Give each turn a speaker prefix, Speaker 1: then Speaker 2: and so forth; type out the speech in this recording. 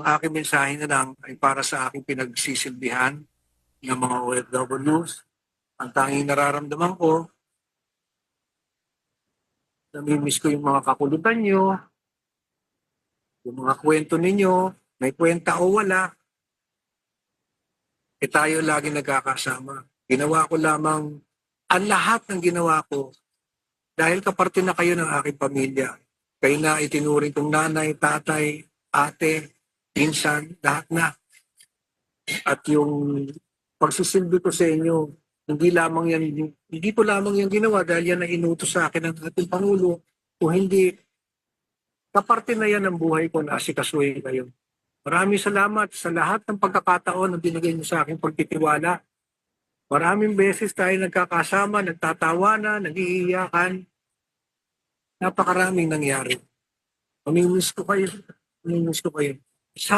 Speaker 1: Ang aking mensahe na lang ay para sa aking pinagsisilbihan ng mga OFWs. Ang tanging nararamdaman ko, namimiss ko yung mga kakulutan nyo, yung mga kwento ninyo, may kwenta o wala, tayo lagi nagkakasama. Ginawa ko lamang ang lahat ng ginawa ko dahil kaparte na kayo ng aking pamilya. Kayo na itinuring kong nanay, tatay, ate, pinsan, lahat na. At yung pagsisilbi ko sa inyo, hindi ko lamang yan ginawa dahil yan na inutos sa akin ng ating Pangulo. Kung hindi, kaparte na yan ng buhay ko na asikasuhin kayo. Maraming salamat sa lahat ng pagkakataon na binigay niyo sa aking pagtitiwala. Maraming beses tayo nagkakasama, nagtatawanan, nag-iiyakan. Napakaraming nangyari. Mamimiss ko kayo. Mamimiss ko kayo.